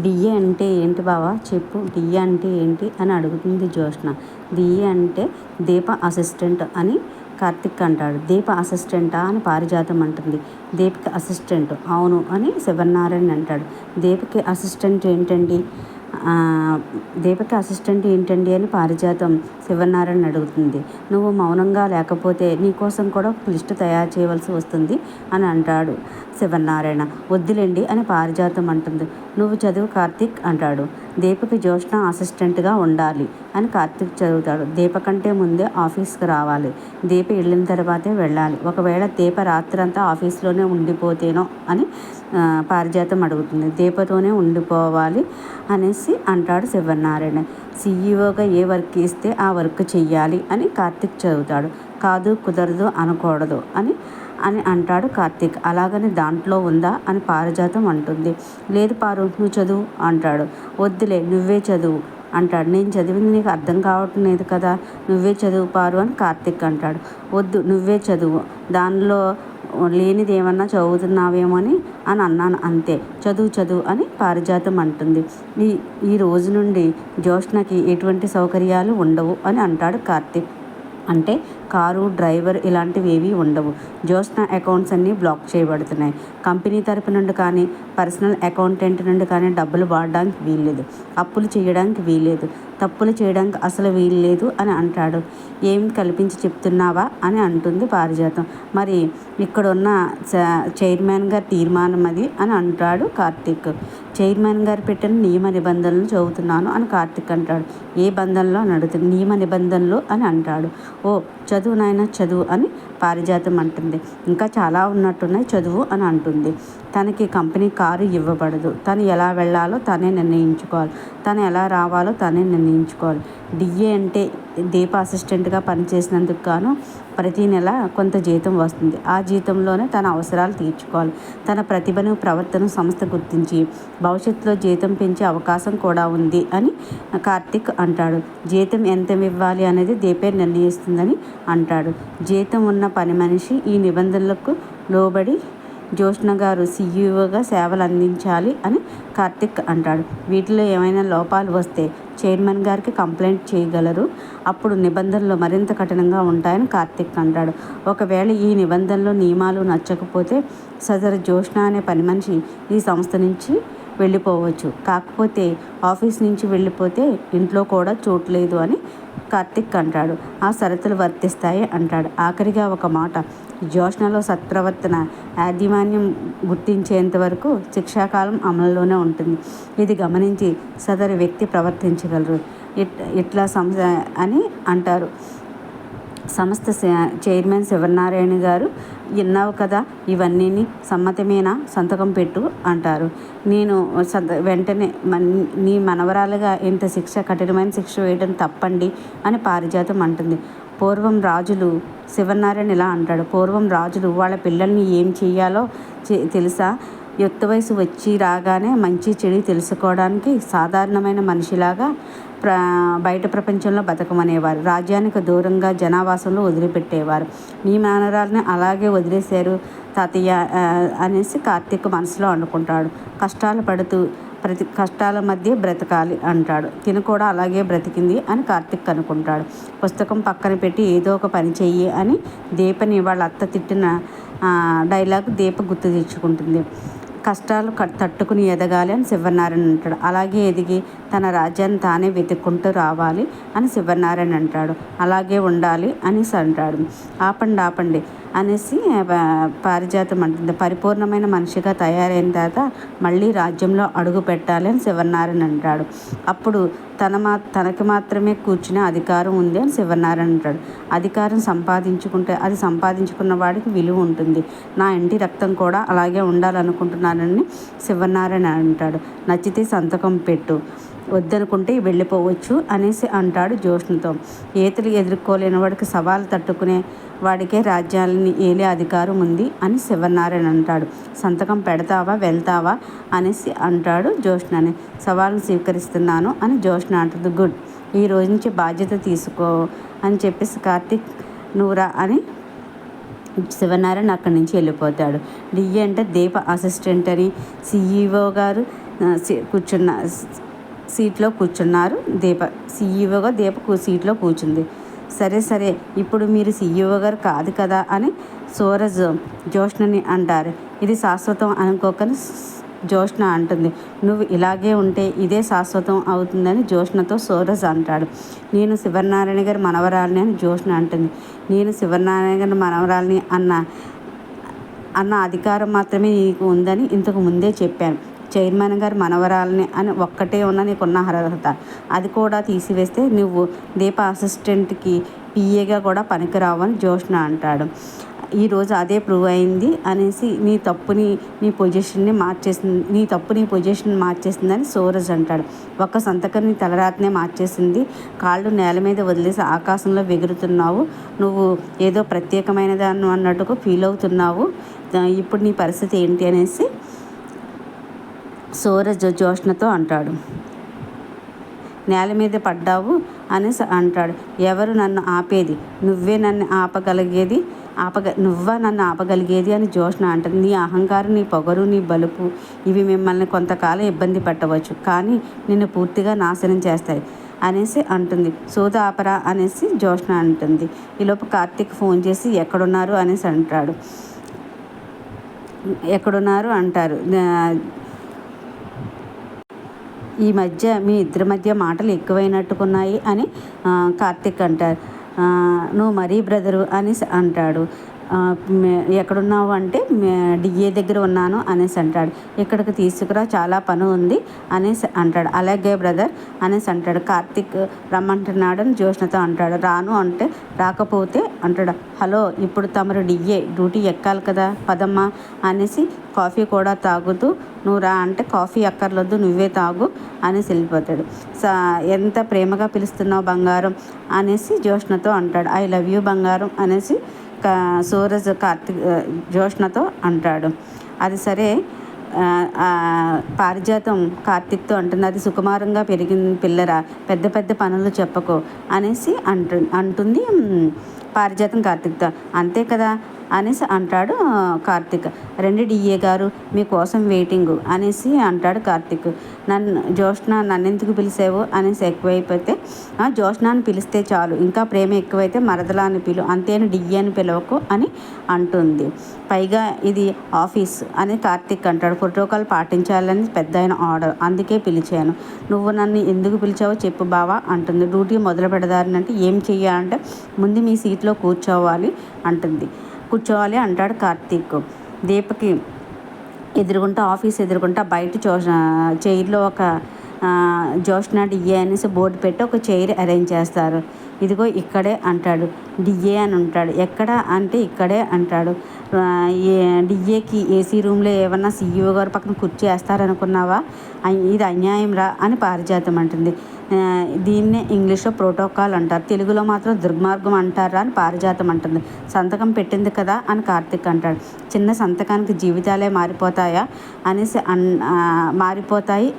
DA అంటే ఏంటి బావా చెప్పు, డిఏ అంటే ఏంటి అని అడుగుతుంది జ్యోత్స్న. డిఏ అంటే దీప అసిస్టెంట్ అని కార్తిక్ అంటాడు. దీప అసిస్టెంటా అని పారిజాతం అంటుంది. దీపకి అసిస్టెంట్ అవును అని శివనారాయణ అంటాడు. దీపకి అసిస్టెంట్ ఏంటండి దీపకి అసిస్టెంట్ ఏంటండి అని పారిజాతం శివనారాయణ అడుగుతుంది. నువ్వు మౌనంగా లేకపోతే నీకోసం కూడా ఒక లిస్ట్ తయారు చేయవలసి వస్తుంది అని అంటాడు శివనారాయణ. వద్దులేండి అని పారిజాతం అంటుంది. నువ్వు చదువు కార్తిక్ అంటాడు. దీపకి జ్యోత్స్న అసిస్టెంట్గా ఉండాలి అని కార్తిక్ చదువుతాడు. దీప కంటే ముందే ఆఫీస్కి రావాలి. దీప వెళ్ళిన తర్వాతే వెళ్ళాలి. ఒకవేళ దీప రాత్రంతా ఆఫీస్లోనే ఉండిపోతేనో అని పారిజాతం అడుగుతుంది. దీపతోనే ఉండిపోవాలి అనేసి అంటాడు శివనారాయణ. సీఈఓగా ఏ వర్క్ ఇస్తే ఆ వర్క్ చెయ్యాలి అని కార్తిక్ చదువుతాడు. కాదు కుదరదు అనకూడదు అని అని అంటాడు కార్తిక్. అలాగని దాంట్లో ఉందా అని పారిజాతం అంటుంది. లేదు పారు నువ్వు చదువు అంటాడు. వద్దులే నువ్వే చదువు అంటాడు. నేను చదివింది నీకు అర్థం కావట్లేదు కదా, నువ్వే చదువు పారు అని కార్తిక్ అంటాడు. వద్దు నువ్వే చదువు, దానిలో లేనిది ఏమన్నా చదువుతున్నావేమో అని అన్నాను అంతే, చదువు అని పారిజాతం అంటుంది. ఈ రోజు నుండి జ్యోత్స్నకి ఎటువంటి సౌకర్యాలు ఉండవు అని అంటాడు కార్తిక్. అంటే కారు డ్రైవర్ ఇలాంటివి ఏవీ ఉండవు. జ్యోత్స్న అకౌంట్స్ అన్నీ బ్లాక్ చేయబడుతున్నాయి. కంపెనీ తరపు నుండి కానీ పర్సనల్ అకౌంటెంట్ నుండి కానీ డబ్బులు వాడడానికి వీల్లేదు. అప్పులు చేయడానికి వీల్లేదు. తప్పులు చేయడానికి అసలు వీల్లేదు అని అంటాడు. ఏం కల్పించి చెప్తున్నావా అని అంటుంది పారిజాతం. మరి ఇక్కడున్న చైర్మన్ గారి తీర్మానం అది అని అంటాడు కార్తిక్. చైర్మన్ గారు పెట్టిన నియమ నిబంధనలు చదువుతున్నాను అని కార్తిక్ అంటాడు. ఏ బంధంలో అని అడుగుతుంది. నియమ నిబంధనలు అని అంటాడు. ఓ చదువు నాయన చదువు అని పారిజాతం అంటుంది. ఇంకా చాలా ఉన్నట్టున్నాయి చదువు అని అంటుంది. తనకి కంపెనీ కారు ఇవ్వబడదు. తను ఎలా వెళ్ళాలో తనే నిర్ణయించుకోవాలి. తను ఎలా రావాలో తనే నిర్ణయించుకోవాలి. డిఏ అంటే దీప అసిస్టెంట్గా పనిచేసినందుకు గాను ప్రతి నెల కొంత జీతం వస్తుంది. ఆ జీతంలోనే తన అవసరాలు తీర్చుకోవాలి. తన ప్రతిభను ప్రవర్తన సంస్థ గుర్తించి భవిష్యత్తులో జీతం పెంచే అవకాశం కూడా ఉంది అని కార్తిక్ అంటాడు. జీతం ఎంత ఇవ్వాలి అనేది దీపే నిర్ణయిస్తుందని అంటాడు. జీతం ఉన్న పని మనిషి ఈ నిబంధనలకు లోబడి జ్యోత్స్న గారు సీఈఓగా సేవలు అందించాలి అని కార్తిక్ అంటాడు. వీటిలో ఏమైనా లోపాలు వస్తే చైర్మన్ గారికి కంప్లైంట్ చేయగలరు. అప్పుడు నిబంధనలు మరింత కఠినంగా ఉంటాయని కార్తిక్ అంటాడు. ఒకవేళ ఈ నిబంధనలు నియమాలు నచ్చకపోతే సదరు జ్యోత్స్న అనే పని మనిషి ఈ సంస్థ నుంచి వెళ్ళిపోవచ్చు. కాకపోతే ఆఫీస్ నుంచి వెళ్ళిపోతే ఇంట్లో కూడా చోట్లేదు అని కార్తిక్ అంటాడు. ఆ షరతులు వర్తిస్తాయి అంటాడు. ఆఖరిగా ఒక మాట, జ్యోత్స్నలో సత్ప్రవర్తన యాజమాన్యం గుర్తించేంత వరకు శిక్షాకాలం అమలులోనే ఉంటుంది. ఇది గమనించి సదరు వ్యక్తి ప్రవర్తించగలరు. ఇట్లా అని అంటారు. సంస్థ చైర్మన్ శివనారాయణ గారు. విన్నావు కదా, ఇవన్నీ సమ్మతమేనా, సంతకం పెట్టు అంటారు. నేను వెంటనే నీ మనవరాలుగా ఇంత కఠినమైన శిక్ష వేయడం తప్పండి అని పారిజాతం అంటుంది. పూర్వం రాజులు శివనారాయణ ఇలా అంటాడు. పూర్వం రాజులు వాళ్ళ పిల్లల్ని ఏం చెయ్యాలో తెలుసా? యుక్త వయసు వచ్చి రాగానే మంచి చెడు తెలుసుకోవడానికి సాధారణమైన మనిషిలాగా బయట ప్రపంచంలో బతకమనేవారు. రాజ్యానికి దూరంగా జనావాసంలో వదిలిపెట్టేవారు. నీ మనవరాలని అలాగే వదిలేశారు తాతయ్య అనేసి కార్తీక్ మనసులో అనుకుంటాడు. కష్టాలు పడుతూ కష్టాల మధ్య బ్రతకాలి అంటాడు. తిను కూడా అలాగే బ్రతికింది అని కార్తిక్ అనుకుంటాడు. పుస్తకం పక్కన పెట్టి ఏదో ఒక పని చెయ్యి అని దీపని వాళ్ళ అత్త తిట్టిన డైలాగ్ దీప గుర్తు తెచ్చుకుంటుంది. కష్టాలు తట్టుకుని ఎదగాలి అని శివనారాయణ అంటాడు. అలాగే ఎదిగి తన రాజ్యాన్ని తానే వెతుక్కుంటూ రావాలి అని శివనారాయణ అంటాడు. అలాగే ఉండాలి అనేసి అంటాడు. ఆపండి అనేసి పారిజాతం అంటుంది. పరిపూర్ణమైన మనిషిగా తయారైన తర్వాత మళ్ళీ రాజ్యంలో అడుగు పెట్టాలి అని శివనారాయణ అంటాడు. అప్పుడు తనకి మాత్రమే కూర్చునే అధికారం ఉంది అని శివనారాయణ అంటాడు. అధికారం సంపాదించుకుంటే అది సంపాదించుకున్న వాడికి విలువ ఉంటుంది. నా ఇంటి రక్తం కూడా అలాగే ఉండాలనుకుంటున్నానని శివనారాయణ అంటాడు. నచ్చితే సంతకం పెట్టు, వద్దనుకుంటే వెళ్ళిపోవచ్చు అనేసి అంటాడు జ్యోత్స్నతో. ఈతలు ఎదుర్కోలేని వాడికి సవాలు తట్టుకునే వాడికే రాజ్యాలని ఏలే అధికారం ఉంది అని శివనారాయణ అంటాడు. సంతకం పెడతావా వెళ్తావా అనేసి అంటాడు జ్యోత్స్నని. సవాల్ని స్వీకరిస్తున్నాను అని జ్యోత్స్న అంటుంది. గుడ్, ఈ రోజు నుంచి బాధ్యత తీసుకో అని చెప్పేసి కార్తిక్ నువ్వురా అని శివనారాయణ అక్కడి నుంచి వెళ్ళిపోతాడు. డిఏ అంటే దీప అసిస్టెంట్ అని సీఈఓ గారు కూర్చున్న సీట్లో కూర్చున్నారు. సీఈఓగా దీప సీట్లో కూర్చుంది. సరే సరే, ఇప్పుడు మీరు సీఈఓ గారు కాదు కదా అని సూరజ్ జ్యోత్స్నని అంటారు. ఇది శాశ్వతం అనుకోకని జ్యోత్స్న అంటుంది. నువ్వు ఇలాగే ఉంటే ఇదే శాశ్వతం అవుతుందని జ్యోత్స్నతో సూరజ్ అంటాడు. నేను శివనారాయణ గారి మనవరాలిని అని జ్యోత్స్న అంటుంది. నేను శివనారాయణ గారి మనవరాలిని అన్న అధికారం మాత్రమే నీకు ఉందని ఇంతకు ముందే చెప్పాను. చైర్మన్ గారి మనవరాలని అని ఒక్కటే ఉన్న నీకున్న అర్హత, అది కూడా తీసివేస్తే నువ్వు దీప అసిస్టెంట్కి పిఏగా కూడా పనికిరావు అని జ్యోత్స్న అంటాడు. ఈరోజు అదే ప్రూవ్ అయింది అనేసి నీ తప్పు నీ పొజిషన్ మార్చేసిందని సూరజ్ అంటాడు. ఒక్క సంతకం నీ తలరాతనే మార్చేసింది. కాళ్ళు నేల మీద వదిలేసి ఆకాశంలో ఎగురుతున్నావు. నువ్వు ఏదో ప్రత్యేకమైన దాన్ని అన్నట్టుగా ఫీల్ అవుతున్నావు. ఇప్పుడు నీ పరిస్థితి ఏంటి అనేసి సూరజ్ జ్యోత్స్నతో అంటాడు. నేల మీద పడ్డావు అనేసి అంటాడు. ఎవరు నన్ను ఆపేది? నువ్వా నన్ను ఆపగలిగేది అని జ్యోత్స్న అంటుంది. నీ అహంకారం, నీ పొగరు, నీ బలుపు ఇవి మిమ్మల్ని కొంతకాలం ఇబ్బంది పెట్టవచ్చు, కానీ నిన్ను పూర్తిగా నాశనం చేస్తాయి అనేసి అంటుంది. సోద ఆపరా అనేసి జ్యోత్స్న అంటుంది. ఈలోపు కార్తీక్ ఫోన్ చేసి ఎక్కడున్నారు అనేసి అంటాడు. ఎక్కడున్నారు అంటారు. ఈ మధ్య మీ ఇద్దరి మధ్య మాటలు ఎక్కువైనట్టుకున్నాయి అని కార్తీక్ అంటారు. నువ్వు మరీ బ్రదరు అనేసి అంటాడు. ఎక్కడున్నావు అంటే డిఏ దగ్గర ఉన్నాను అనేసి అంటాడు. ఇక్కడికి తీసుకురా, చాలా పని ఉంది అనేసి అంటాడు. అలాగే బ్రదర్ అనేసి అంటాడు. కార్తీక్ రమ్మంటున్నాడు అని జ్యోత్స్నతో అంటాడు. రాను అంటే రాకపోతే అంటాడు. హలో, ఇప్పుడు తమరు డిఏ డ్యూటీ ఎక్కాలి కదా, పదమ్మా అనేసి కాఫీ కూడా తాగుతూ నువ్వు రా అంటే కాఫీ అక్కర్లొద్దు, నువ్వే తాగు అనేసి వెళ్ళిపోతాడు. ఎంత ప్రేమగా పిలుస్తున్నావు బంగారం అనేసి జ్యోత్స్నతో అంటాడు. ఐ లవ్ యూ బంగారం అనేసి సూరజ్ జ్యోత్స్నతో అంటాడు. అది సరే, పారిజాతం కార్తీక్తో అంటుంది. అది సుకుమారంగా పెరిగిన పిల్లరా, పెద్ద పెద్ద పనులు చెప్పకో అనేసి అంటుంది పారిజాతం కార్తీక్తో. అంతే కదా అనేసి అంటాడు కార్తీక్. రండి డిఏ గారు, మీకోసం వెయిటింగ్ అనేసి అంటాడు కార్తీక్. జ్యోత్స్న నన్నెందుకు పిలిచావు అనేసి ఎక్కువైపోతే, జ్యోత్స్నాన్ని పిలిస్తే చాలు, ఇంకా ప్రేమ ఎక్కువైతే మరదలా అని పిలు, అంతేను డిఏ అని పిలవకు అని అంటుంది. పైగా ఇది ఆఫీస్ అని కార్తీక్ అంటాడు. ప్రోటోకాల్ పాటించాలని పెద్ద ఆర్డర్, అందుకే పిలిచాను. నువ్వు నన్ను ఎందుకు పిలిచావో చెప్పు బావా అంటుంది. డ్యూటీ మొదలు పెడదారంటే ఏం చెయ్యాలంటే ముందు మీ సీట్లో కూర్చోవాలి అంటాడు కార్తీక్. దీపకి ఎదురుగుంటా, ఆఫీస్ ఎదురుగుంటా బయట చైర్లో ఒక జ్యోత్స్న డిఏ అనేసి బోర్డు పెట్టి ఒక చైర్ అరేంజ్ చేస్తారు. ఇదిగో ఇక్కడే అంటాడు. డిఏ అని ఉంటాడు. ఎక్కడ అంటే ఇక్కడే అంటాడు. డిఏకి ఏసీ రూమ్లో ఏమన్నా సీఈఓ గారు పక్కన కుర్చీ వేస్తారనుకున్నావా? ఇది అన్యాయం రా అని పారిజాతం అంటుంది. దీన్నే ఇంగ్లీష్లో ప్రోటోకాల్ అంటారు, తెలుగులో మాత్రం దుర్మార్గం అంటారా అని పారిజాతం అంటుంది. సంతకం పెట్టింది కదా అని కార్తీక్ అంటాడు. చిన్న సంతకానికి జీవితాలే మారిపోతాయి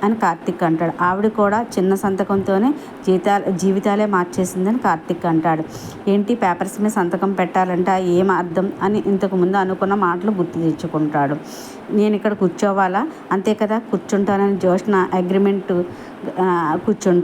అని కార్తీక్ అంటాడు. ఆవిడ కూడా చిన్న సంతకంతోనే జీవితాలే మార్చేసిందని కార్తీక్ అంటాడు. ఏంటి పేపర్స్ మీద సంతకం పెట్టాలంటే ఏం అర్థం అని ఇంతకుముందు అనుకున్న మాటలు గుర్తు తెచ్చుకుంటాడు. నేను ఇక్కడ కూర్చోవాలా? అంతే కదా, కూర్చుంటానని జ్యోత్స్న అగ్రిమెంట్ కూర్చుంటాను.